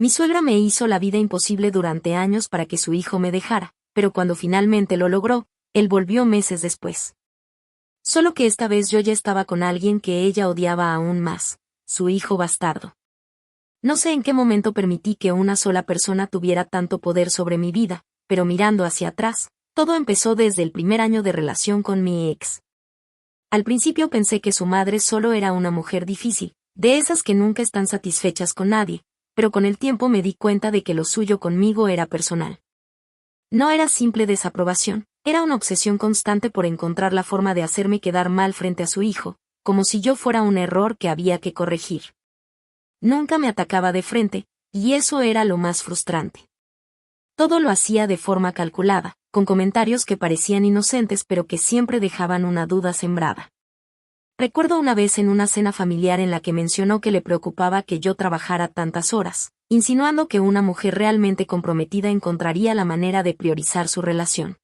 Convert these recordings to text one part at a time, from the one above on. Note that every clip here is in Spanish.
Mi suegra me hizo la vida imposible durante años para que su hijo me dejara, pero cuando finalmente lo logró, él volvió meses después. Solo que esta vez yo ya estaba con alguien que ella odiaba aún más, su hijo bastardo. No sé en qué momento permití que una sola persona tuviera tanto poder sobre mi vida, pero mirando hacia atrás, todo empezó desde el primer año de relación con mi ex. Al principio pensé que su madre solo era una mujer difícil, de esas que nunca están satisfechas con nadie, pero con el tiempo me di cuenta de que lo suyo conmigo era personal. No era simple desaprobación, era una obsesión constante por encontrar la forma de hacerme quedar mal frente a su hijo, como si yo fuera un error que había que corregir. Nunca me atacaba de frente, y eso era lo más frustrante. Todo lo hacía de forma calculada, con comentarios que parecían inocentes pero que siempre dejaban una duda sembrada. Recuerdo una vez en una cena familiar en la que mencionó que le preocupaba que yo trabajara tantas horas, insinuando que una mujer realmente comprometida encontraría la manera de priorizar su relación.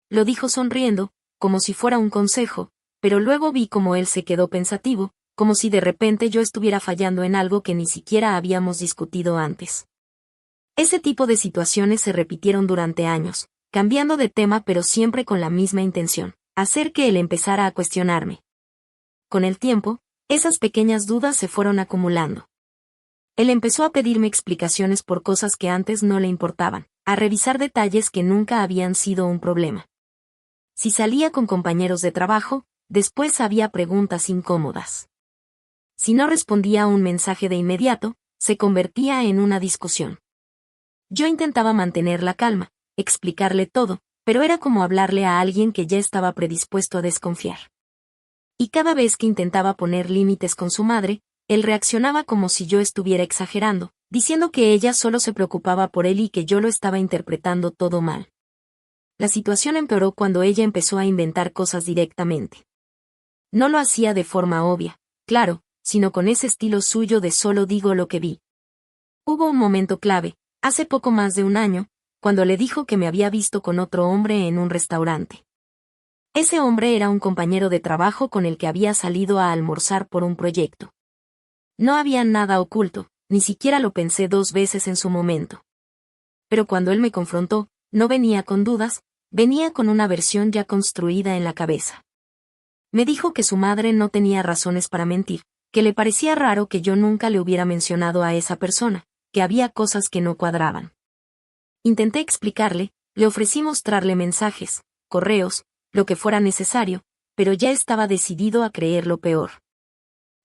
Lo dijo sonriendo, como si fuera un consejo, pero luego vi cómo él se quedó pensativo, como si de repente yo estuviera fallando en algo que ni siquiera habíamos discutido antes. Ese tipo de situaciones se repitieron durante años, cambiando de tema pero siempre con la misma intención, hacer que él empezara a cuestionarme. Con el tiempo, esas pequeñas dudas se fueron acumulando. Él empezó a pedirme explicaciones por cosas que antes no le importaban, a revisar detalles que nunca habían sido un problema. Si salía con compañeros de trabajo, después había preguntas incómodas. Si no respondía a un mensaje de inmediato, se convertía en una discusión. Yo intentaba mantener la calma, explicarle todo, pero era como hablarle a alguien que ya estaba predispuesto a desconfiar. Y cada vez que intentaba poner límites con su madre, él reaccionaba como si yo estuviera exagerando, diciendo que ella solo se preocupaba por él y que yo lo estaba interpretando todo mal. La situación empeoró cuando ella empezó a inventar cosas directamente. No lo hacía de forma obvia, claro, sino con ese estilo suyo de solo digo lo que vi. Hubo un momento clave, hace poco más de un año, cuando le dijo que me había visto con otro hombre en un restaurante. Ese hombre era un compañero de trabajo con el que había salido a almorzar por un proyecto. No había nada oculto, ni siquiera lo pensé 2 veces en su momento. Pero cuando él me confrontó, no venía con dudas, venía con una versión ya construida en la cabeza. Me dijo que su madre no tenía razones para mentir, que le parecía raro que yo nunca le hubiera mencionado a esa persona, que había cosas que no cuadraban. Intenté explicarle, le ofrecí mostrarle mensajes, correos, lo que fuera necesario, pero ya estaba decidido a creer lo peor.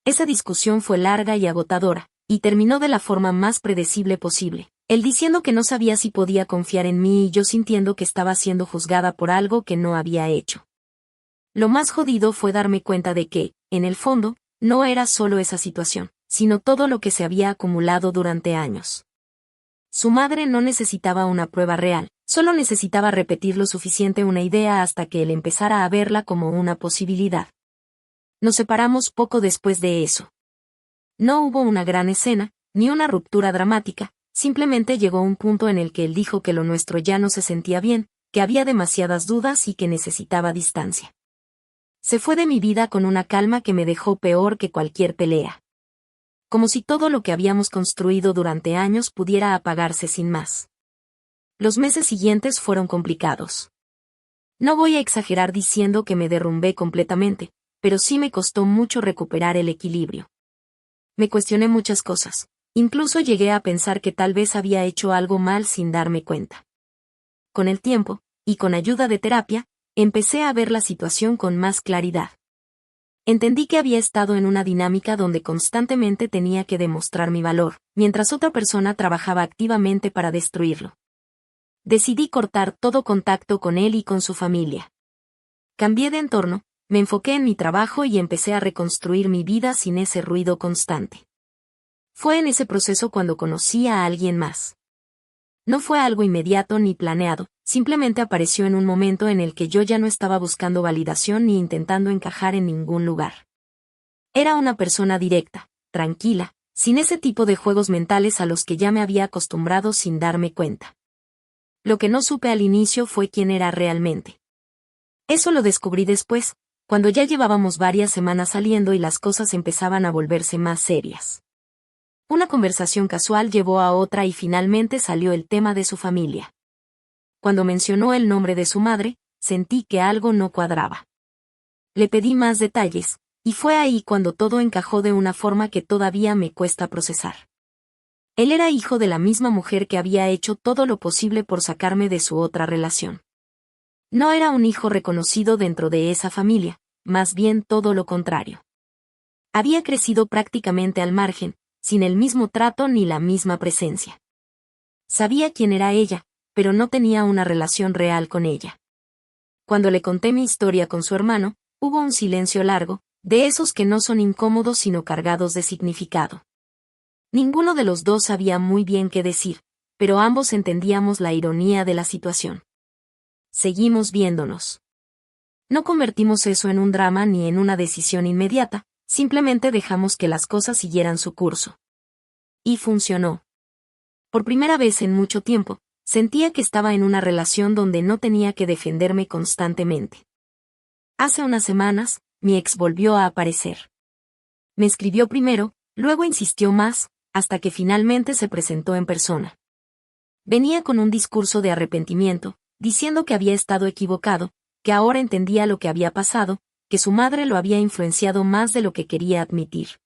Esa discusión fue larga y agotadora, y terminó de la forma más predecible posible, él diciendo que no sabía si podía confiar en mí y yo sintiendo que estaba siendo juzgada por algo que no había hecho. Lo más jodido fue darme cuenta de que, en el fondo, no era solo esa situación, sino todo lo que se había acumulado durante años. Su madre no necesitaba una prueba real, solo necesitaba repetir lo suficiente una idea hasta que él empezara a verla como una posibilidad. Nos separamos poco después de eso. No hubo una gran escena, ni una ruptura dramática, simplemente llegó un punto en el que él dijo que lo nuestro ya no se sentía bien, que había demasiadas dudas y que necesitaba distancia. Se fue de mi vida con una calma que me dejó peor que cualquier pelea. Como si todo lo que habíamos construido durante años pudiera apagarse sin más. Los meses siguientes fueron complicados. No voy a exagerar diciendo que me derrumbé completamente, pero sí me costó mucho recuperar el equilibrio. Me cuestioné muchas cosas, incluso llegué a pensar que tal vez había hecho algo mal sin darme cuenta. Con el tiempo, y con ayuda de terapia, empecé a ver la situación con más claridad. Entendí que había estado en una dinámica donde constantemente tenía que demostrar mi valor, mientras otra persona trabajaba activamente para destruirlo. Decidí cortar todo contacto con él y con su familia. Cambié de entorno, me enfoqué en mi trabajo y empecé a reconstruir mi vida sin ese ruido constante. Fue en ese proceso cuando conocí a alguien más. No fue algo inmediato ni planeado, simplemente apareció en un momento en el que yo ya no estaba buscando validación ni intentando encajar en ningún lugar. Era una persona directa, tranquila, sin ese tipo de juegos mentales a los que ya me había acostumbrado sin darme cuenta. Lo que no supe al inicio fue quién era realmente. Eso lo descubrí después, cuando ya llevábamos varias semanas saliendo y las cosas empezaban a volverse más serias. Una conversación casual llevó a otra y finalmente salió el tema de su familia. Cuando mencionó el nombre de su madre, sentí que algo no cuadraba. Le pedí más detalles, y fue ahí cuando todo encajó de una forma que todavía me cuesta procesar. Él era hijo de la misma mujer que había hecho todo lo posible por sacarme de su otra relación. No era un hijo reconocido dentro de esa familia, más bien todo lo contrario. Había crecido prácticamente al margen, sin el mismo trato ni la misma presencia. Sabía quién era ella, pero no tenía una relación real con ella. Cuando le conté mi historia con su hermano, hubo un silencio largo, de esos que no son incómodos sino cargados de significado. Ninguno de los dos sabía muy bien qué decir, pero ambos entendíamos la ironía de la situación. Seguimos viéndonos. No convertimos eso en un drama ni en una decisión inmediata, simplemente dejamos que las cosas siguieran su curso. Y funcionó. Por primera vez en mucho tiempo, sentía que estaba en una relación donde no tenía que defenderme constantemente. Hace unas semanas, mi ex volvió a aparecer. Me escribió primero, luego insistió más, hasta que finalmente se presentó en persona. Venía con un discurso de arrepentimiento, diciendo que había estado equivocado, que ahora entendía lo que había pasado, que su madre lo había influenciado más de lo que quería admitir.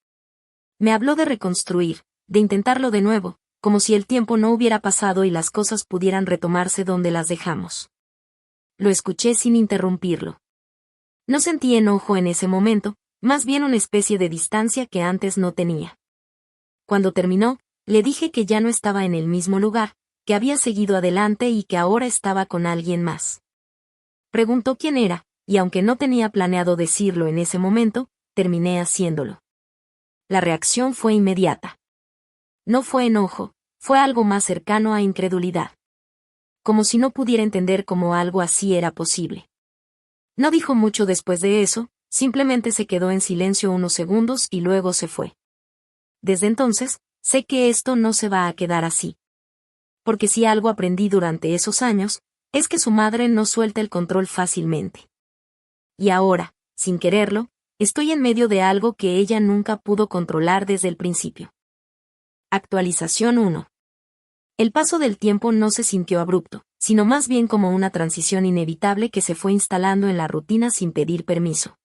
Me habló de reconstruir, de intentarlo de nuevo, como si el tiempo no hubiera pasado y las cosas pudieran retomarse donde las dejamos. Lo escuché sin interrumpirlo. No sentí enojo en ese momento, más bien una especie de distancia que antes no tenía. Cuando terminó, le dije que ya no estaba en el mismo lugar, que había seguido adelante y que ahora estaba con alguien más. Preguntó quién era, y aunque no tenía planeado decirlo en ese momento, terminé haciéndolo. La reacción fue inmediata. No fue enojo, fue algo más cercano a incredulidad. Como si no pudiera entender cómo algo así era posible. No dijo mucho después de eso, simplemente se quedó en silencio unos segundos y luego se fue. Desde entonces, sé que esto no se va a quedar así. Porque si algo aprendí durante esos años, es que su madre no suelta el control fácilmente. Y ahora, sin quererlo, estoy en medio de algo que ella nunca pudo controlar desde el principio. Actualización 1. El paso del tiempo no se sintió abrupto, sino más bien como una transición inevitable que se fue instalando en la rutina sin pedir permiso.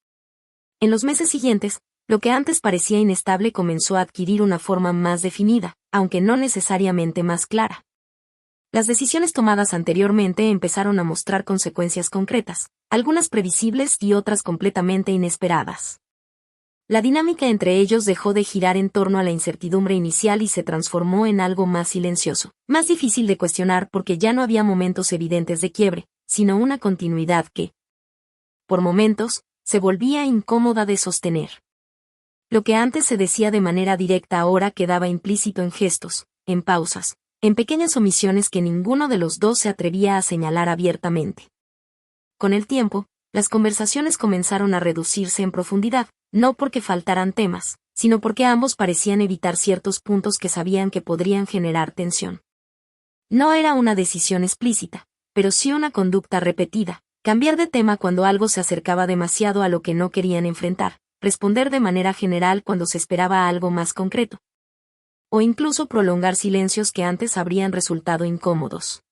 En los meses siguientes, lo que antes parecía inestable comenzó a adquirir una forma más definida, aunque no necesariamente más clara. Las decisiones tomadas anteriormente empezaron a mostrar consecuencias concretas, algunas previsibles y otras completamente inesperadas. La dinámica entre ellos dejó de girar en torno a la incertidumbre inicial y se transformó en algo más silencioso, más difícil de cuestionar porque ya no había momentos evidentes de quiebre, sino una continuidad que, por momentos, se volvía incómoda de sostener. Lo que antes se decía de manera directa ahora quedaba implícito en gestos, en pausas, en pequeñas omisiones que ninguno de los dos se atrevía a señalar abiertamente. Con el tiempo, las conversaciones comenzaron a reducirse en profundidad, no porque faltaran temas, sino porque ambos parecían evitar ciertos puntos que sabían que podrían generar tensión. No era una decisión explícita, pero sí una conducta repetida, cambiar de tema cuando algo se acercaba demasiado a lo que no querían enfrentar, responder de manera general cuando se esperaba algo más concreto, o incluso prolongar silencios que antes habrían resultado incómodos.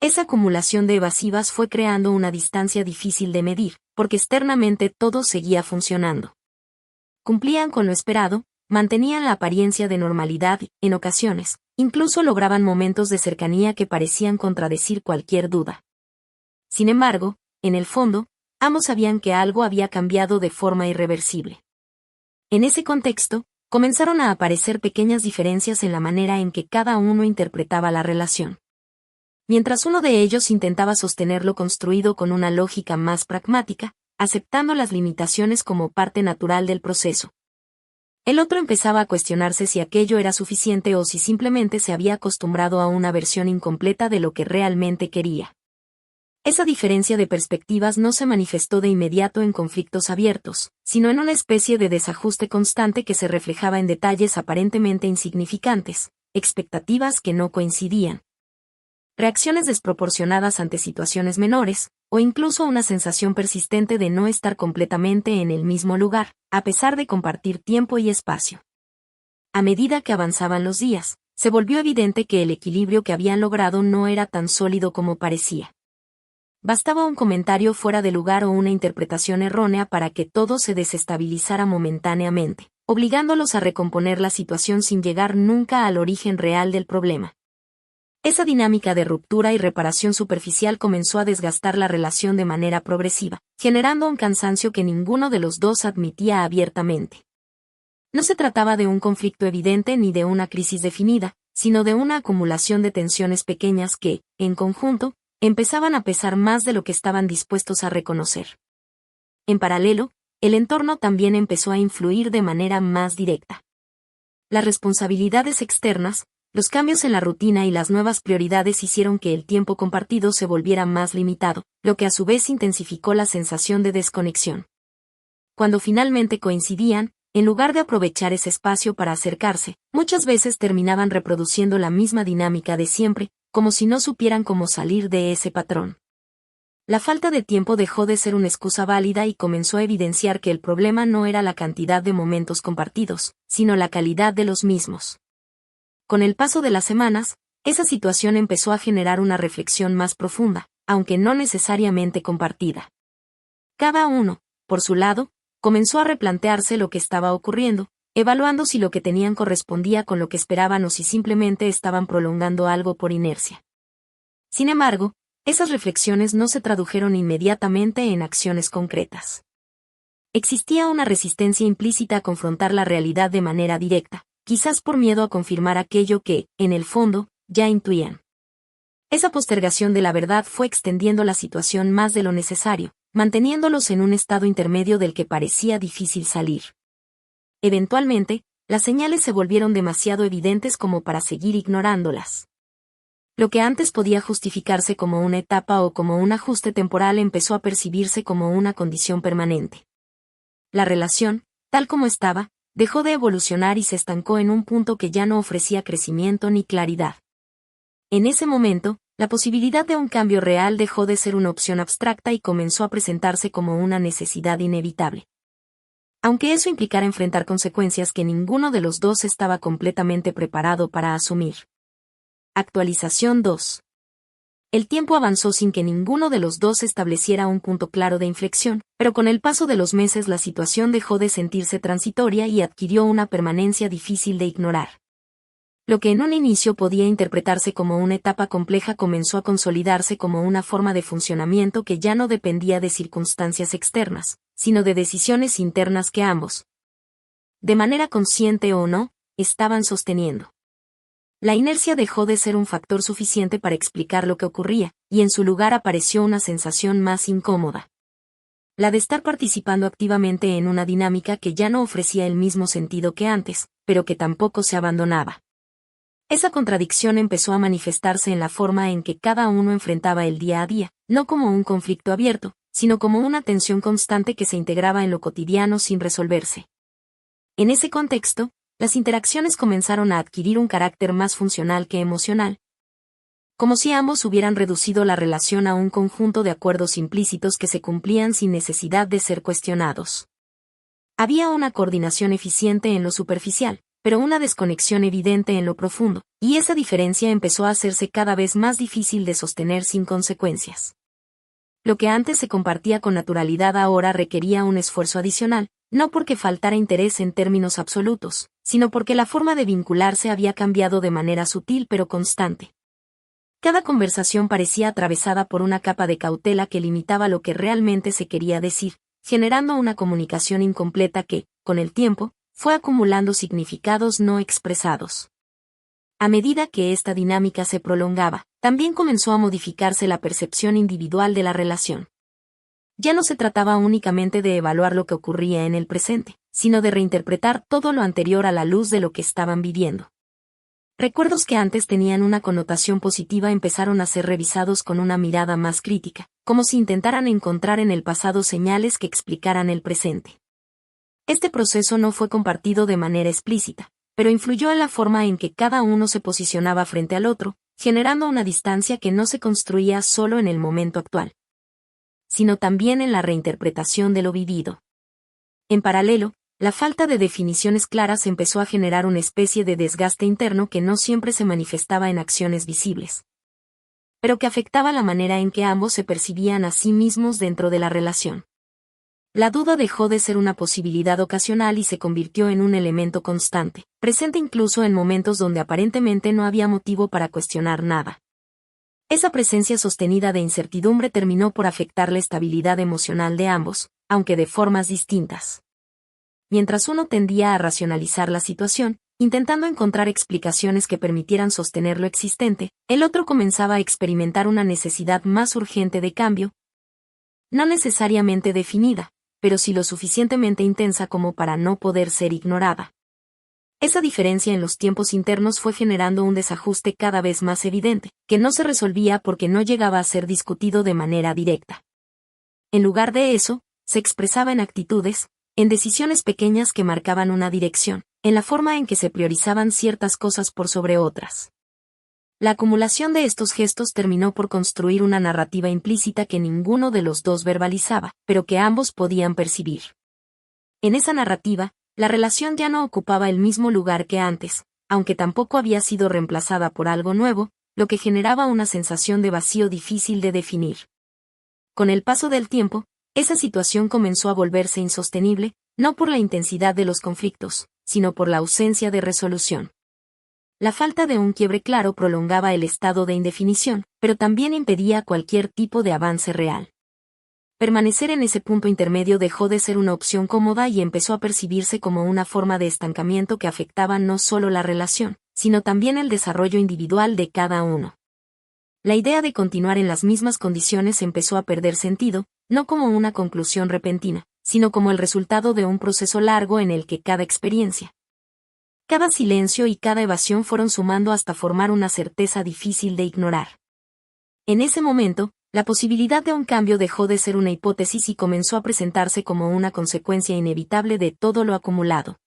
Esa acumulación de evasivas fue creando una distancia difícil de medir, porque externamente todo seguía funcionando. Cumplían con lo esperado, mantenían la apariencia de normalidad, en ocasiones, incluso lograban momentos de cercanía que parecían contradecir cualquier duda. Sin embargo, en el fondo, ambos sabían que algo había cambiado de forma irreversible. En ese contexto, comenzaron a aparecer pequeñas diferencias en la manera en que cada uno interpretaba la relación. Mientras uno de ellos intentaba sostener lo construido con una lógica más pragmática, aceptando las limitaciones como parte natural del proceso. El otro empezaba a cuestionarse si aquello era suficiente o si simplemente se había acostumbrado a una versión incompleta de lo que realmente quería. Esa diferencia de perspectivas no se manifestó de inmediato en conflictos abiertos, sino en una especie de desajuste constante que se reflejaba en detalles aparentemente insignificantes, expectativas que no coincidían, reacciones desproporcionadas ante situaciones menores, o incluso una sensación persistente de no estar completamente en el mismo lugar, a pesar de compartir tiempo y espacio. A medida que avanzaban los días, se volvió evidente que el equilibrio que habían logrado no era tan sólido como parecía. Bastaba un comentario fuera de lugar o una interpretación errónea para que todo se desestabilizara momentáneamente, obligándolos a recomponer la situación sin llegar nunca al origen real del problema. Esa dinámica de ruptura y reparación superficial comenzó a desgastar la relación de manera progresiva, generando un cansancio que ninguno de los dos admitía abiertamente. No se trataba de un conflicto evidente ni de una crisis definida, sino de una acumulación de tensiones pequeñas que, en conjunto, empezaban a pesar más de lo que estaban dispuestos a reconocer. En paralelo, el entorno también empezó a influir de manera más directa. Las responsabilidades externas, los cambios en la rutina y las nuevas prioridades hicieron que el tiempo compartido se volviera más limitado, lo que a su vez intensificó la sensación de desconexión. Cuando finalmente coincidían, en lugar de aprovechar ese espacio para acercarse, muchas veces terminaban reproduciendo la misma dinámica de siempre, como si no supieran cómo salir de ese patrón. La falta de tiempo dejó de ser una excusa válida y comenzó a evidenciar que el problema no era la cantidad de momentos compartidos, sino la calidad de los mismos. Con el paso de las semanas, esa situación empezó a generar una reflexión más profunda, aunque no necesariamente compartida. Cada uno, por su lado, comenzó a replantearse lo que estaba ocurriendo, evaluando si lo que tenían correspondía con lo que esperaban o si simplemente estaban prolongando algo por inercia. Sin embargo, esas reflexiones no se tradujeron inmediatamente en acciones concretas. Existía una resistencia implícita a confrontar la realidad de manera directa, quizás por miedo a confirmar aquello que, en el fondo, ya intuían. Esa postergación de la verdad fue extendiendo la situación más de lo necesario, manteniéndolos en un estado intermedio del que parecía difícil salir. Eventualmente, las señales se volvieron demasiado evidentes como para seguir ignorándolas. Lo que antes podía justificarse como una etapa o como un ajuste temporal empezó a percibirse como una condición permanente. La relación, tal como estaba, dejó de evolucionar y se estancó en un punto que ya no ofrecía crecimiento ni claridad. En ese momento, la posibilidad de un cambio real dejó de ser una opción abstracta y comenzó a presentarse como una necesidad inevitable. Aunque eso implicara enfrentar consecuencias que ninguno de los dos estaba completamente preparado para asumir. Actualización 2. El tiempo avanzó sin que ninguno de los dos estableciera un punto claro de inflexión, pero con el paso de los meses la situación dejó de sentirse transitoria y adquirió una permanencia difícil de ignorar. Lo que en un inicio podía interpretarse como una etapa compleja comenzó a consolidarse como una forma de funcionamiento que ya no dependía de circunstancias externas, sino de decisiones internas que ambos, de manera consciente o no, estaban sosteniendo. La inercia dejó de ser un factor suficiente para explicar lo que ocurría, y en su lugar apareció una sensación más incómoda. La de estar participando activamente en una dinámica que ya no ofrecía el mismo sentido que antes, pero que tampoco se abandonaba. Esa contradicción empezó a manifestarse en la forma en que cada uno enfrentaba el día a día, no como un conflicto abierto, sino como una tensión constante que se integraba en lo cotidiano sin resolverse. En ese contexto, las interacciones comenzaron a adquirir un carácter más funcional que emocional, como si ambos hubieran reducido la relación a un conjunto de acuerdos implícitos que se cumplían sin necesidad de ser cuestionados. Había una coordinación eficiente en lo superficial, pero una desconexión evidente en lo profundo, y esa diferencia empezó a hacerse cada vez más difícil de sostener sin consecuencias. Lo que antes se compartía con naturalidad ahora requería un esfuerzo adicional, no porque faltara interés en términos absolutos, sino porque la forma de vincularse había cambiado de manera sutil pero constante. Cada conversación parecía atravesada por una capa de cautela que limitaba lo que realmente se quería decir, generando una comunicación incompleta que, con el tiempo, fue acumulando significados no expresados. A medida que esta dinámica se prolongaba, también comenzó a modificarse la percepción individual de la relación. Ya no se trataba únicamente de evaluar lo que ocurría en el presente, sino de reinterpretar todo lo anterior a la luz de lo que estaban viviendo. Recuerdos que antes tenían una connotación positiva empezaron a ser revisados con una mirada más crítica, como si intentaran encontrar en el pasado señales que explicaran el presente. Este proceso no fue compartido de manera explícita, pero influyó en la forma en que cada uno se posicionaba frente al otro, generando una distancia que no se construía solo en el momento actual, sino también en la reinterpretación de lo vivido. En paralelo, La falta de definiciones claras empezó a generar una especie de desgaste interno que no siempre se manifestaba en acciones visibles, pero que afectaba la manera en que ambos se percibían a sí mismos dentro de la relación. La duda dejó de ser una posibilidad ocasional y se convirtió en un elemento constante, presente incluso en momentos donde aparentemente no había motivo para cuestionar nada. Esa presencia sostenida de incertidumbre terminó por afectar la estabilidad emocional de ambos, aunque de formas distintas. Mientras uno tendía a racionalizar la situación, intentando encontrar explicaciones que permitieran sostener lo existente, el otro comenzaba a experimentar una necesidad más urgente de cambio, no necesariamente definida, pero sí lo suficientemente intensa como para no poder ser ignorada. Esa diferencia en los tiempos internos fue generando un desajuste cada vez más evidente, que no se resolvía porque no llegaba a ser discutido de manera directa. En lugar de eso, se expresaba en actitudes, en decisiones pequeñas que marcaban una dirección, en la forma en que se priorizaban ciertas cosas por sobre otras. La acumulación de estos gestos terminó por construir una narrativa implícita que ninguno de los dos verbalizaba, pero que ambos podían percibir. En esa narrativa, la relación ya no ocupaba el mismo lugar que antes, aunque tampoco había sido reemplazada por algo nuevo, lo que generaba una sensación de vacío difícil de definir. Con el paso del tiempo, esa situación comenzó a volverse insostenible, no por la intensidad de los conflictos, sino por la ausencia de resolución. La falta de un quiebre claro prolongaba el estado de indefinición, pero también impedía cualquier tipo de avance real. Permanecer en ese punto intermedio dejó de ser una opción cómoda y empezó a percibirse como una forma de estancamiento que afectaba no solo la relación, sino también el desarrollo individual de cada uno. La idea de continuar en las mismas condiciones empezó a perder sentido, no como una conclusión repentina, sino como el resultado de un proceso largo en el que cada experiencia, cada silencio y cada evasión fueron sumando hasta formar una certeza difícil de ignorar. En ese momento, la posibilidad de un cambio dejó de ser una hipótesis y comenzó a presentarse como una consecuencia inevitable de todo lo acumulado.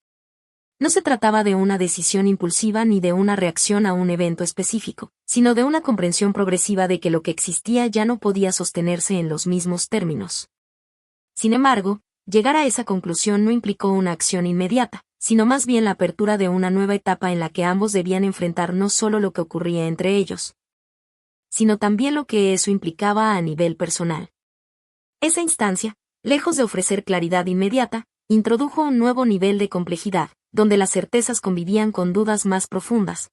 No se trataba de una decisión impulsiva ni de una reacción a un evento específico, sino de una comprensión progresiva de que lo que existía ya no podía sostenerse en los mismos términos. Sin embargo, llegar a esa conclusión no implicó una acción inmediata, sino más bien la apertura de una nueva etapa en la que ambos debían enfrentar no solo lo que ocurría entre ellos, sino también lo que eso implicaba a nivel personal. Esa instancia, lejos de ofrecer claridad inmediata, introdujo un nuevo nivel de complejidad, donde las certezas convivían con dudas más profundas,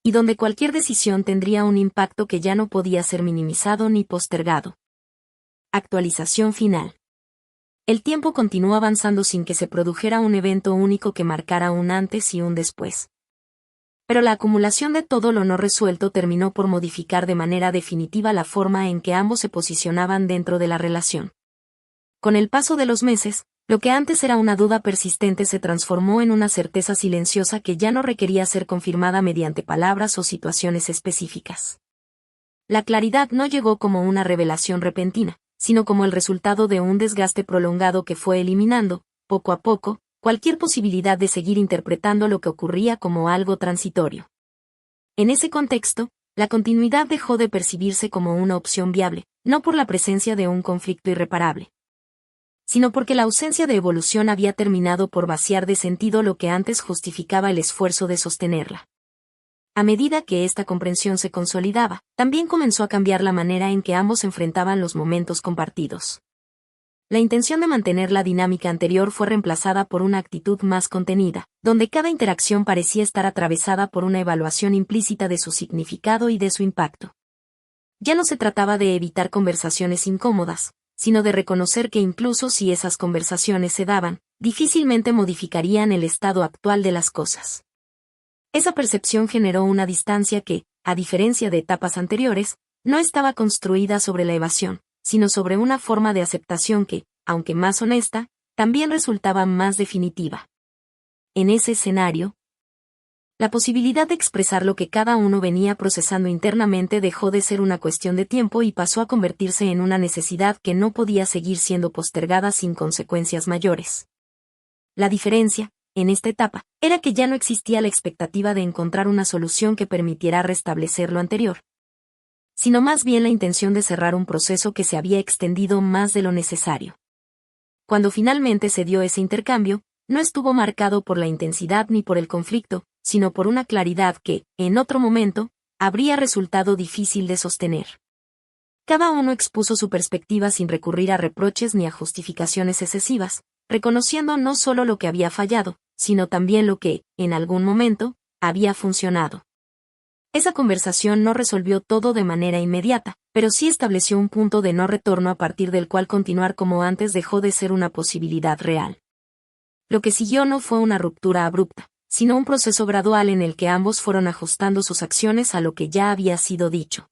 y donde cualquier decisión tendría un impacto que ya no podía ser minimizado ni postergado. Actualización final. El tiempo continuó avanzando sin que se produjera un evento único que marcara un antes y un después. Pero la acumulación de todo lo no resuelto terminó por modificar de manera definitiva la forma en que ambos se posicionaban dentro de la relación. Con el paso de los meses, lo que antes era una duda persistente se transformó en una certeza silenciosa que ya no requería ser confirmada mediante palabras o situaciones específicas. La claridad no llegó como una revelación repentina, sino como el resultado de un desgaste prolongado que fue eliminando, poco a poco, cualquier posibilidad de seguir interpretando lo que ocurría como algo transitorio. En ese contexto, la continuidad dejó de percibirse como una opción viable, no por la presencia de un conflicto irreparable, sino porque la ausencia de evolución había terminado por vaciar de sentido lo que antes justificaba el esfuerzo de sostenerla. A medida que esta comprensión se consolidaba, también comenzó a cambiar la manera en que ambos enfrentaban los momentos compartidos. La intención de mantener la dinámica anterior fue reemplazada por una actitud más contenida, donde cada interacción parecía estar atravesada por una evaluación implícita de su significado y de su impacto. Ya no se trataba de evitar conversaciones incómodas, sino de reconocer que incluso si esas conversaciones se daban, difícilmente modificarían el estado actual de las cosas. Esa percepción generó una distancia que, a diferencia de etapas anteriores, no estaba construida sobre la evasión, sino sobre una forma de aceptación que, aunque más honesta, también resultaba más definitiva. En ese escenario, la posibilidad de expresar lo que cada uno venía procesando internamente dejó de ser una cuestión de tiempo y pasó a convertirse en una necesidad que no podía seguir siendo postergada sin consecuencias mayores. La diferencia, en esta etapa, era que ya no existía la expectativa de encontrar una solución que permitiera restablecer lo anterior, sino más bien la intención de cerrar un proceso que se había extendido más de lo necesario. Cuando finalmente se dio ese intercambio, no estuvo marcado por la intensidad ni por el conflicto, sino por una claridad que, en otro momento, habría resultado difícil de sostener. Cada uno expuso su perspectiva sin recurrir a reproches ni a justificaciones excesivas, reconociendo no solo lo que había fallado, sino también lo que, en algún momento, había funcionado. Esa conversación no resolvió todo de manera inmediata, pero sí estableció un punto de no retorno a partir del cual continuar como antes dejó de ser una posibilidad real. Lo que siguió no fue una ruptura abrupta, sino un proceso gradual en el que ambos fueron ajustando sus acciones a lo que ya había sido dicho.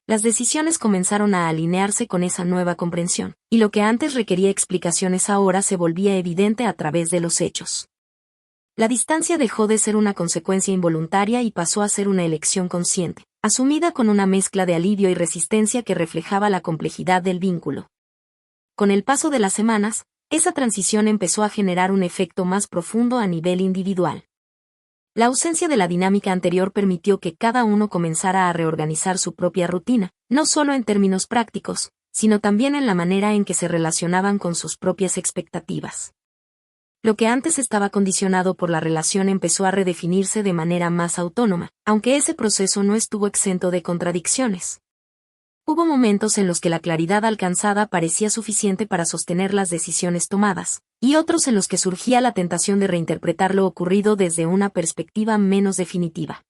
Las decisiones comenzaron a alinearse con esa nueva comprensión, y lo que antes requería explicaciones ahora se volvía evidente a través de los hechos. La distancia dejó de ser una consecuencia involuntaria y pasó a ser una elección consciente, asumida con una mezcla de alivio y resistencia que reflejaba la complejidad del vínculo. Con el paso de las semanas, esa transición empezó a generar un efecto más profundo a nivel individual. La ausencia de la dinámica anterior permitió que cada uno comenzara a reorganizar su propia rutina, no solo en términos prácticos, sino también en la manera en que se relacionaban con sus propias expectativas. Lo que antes estaba condicionado por la relación empezó a redefinirse de manera más autónoma, aunque ese proceso no estuvo exento de contradicciones. Hubo momentos en los que la claridad alcanzada parecía suficiente para sostener las decisiones tomadas, y otros en los que surgía la tentación de reinterpretar lo ocurrido desde una perspectiva menos definitiva.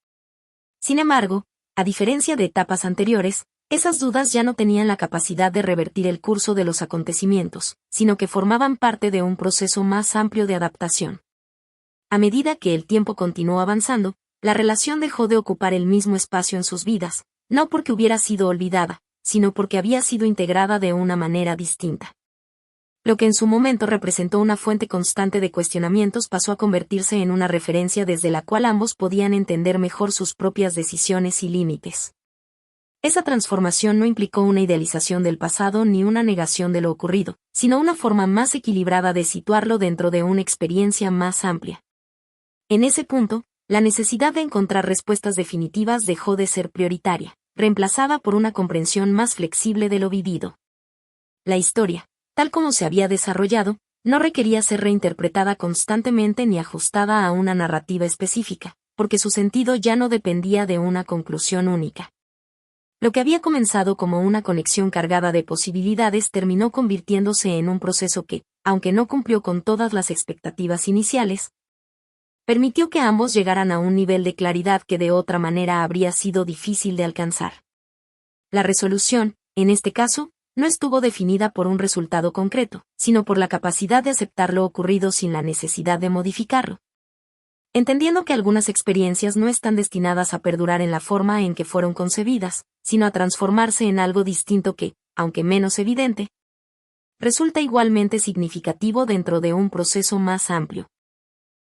Sin embargo, a diferencia de etapas anteriores, esas dudas ya no tenían la capacidad de revertir el curso de los acontecimientos, sino que formaban parte de un proceso más amplio de adaptación. A medida que el tiempo continuó avanzando, la relación dejó de ocupar el mismo espacio en sus vidas, no porque hubiera sido olvidada, sino porque había sido integrada de una manera distinta. Lo que en su momento representó una fuente constante de cuestionamientos pasó a convertirse en una referencia desde la cual ambos podían entender mejor sus propias decisiones y límites. Esa transformación no implicó una idealización del pasado ni una negación de lo ocurrido, sino una forma más equilibrada de situarlo dentro de una experiencia más amplia. En ese punto, la necesidad de encontrar respuestas definitivas dejó de ser prioritaria, reemplazada por una comprensión más flexible de lo vivido. La historia, tal como se había desarrollado, no requería ser reinterpretada constantemente ni ajustada a una narrativa específica, porque su sentido ya no dependía de una conclusión única. Lo que había comenzado como una conexión cargada de posibilidades terminó convirtiéndose en un proceso que, aunque no cumplió con todas las expectativas iniciales, permitió que ambos llegaran a un nivel de claridad que de otra manera habría sido difícil de alcanzar. La resolución, en este caso, no estuvo definida por un resultado concreto, sino por la capacidad de aceptar lo ocurrido sin la necesidad de modificarlo. Entendiendo que algunas experiencias no están destinadas a perdurar en la forma en que fueron concebidas, sino a transformarse en algo distinto que, aunque menos evidente, resulta igualmente significativo dentro de un proceso más amplio.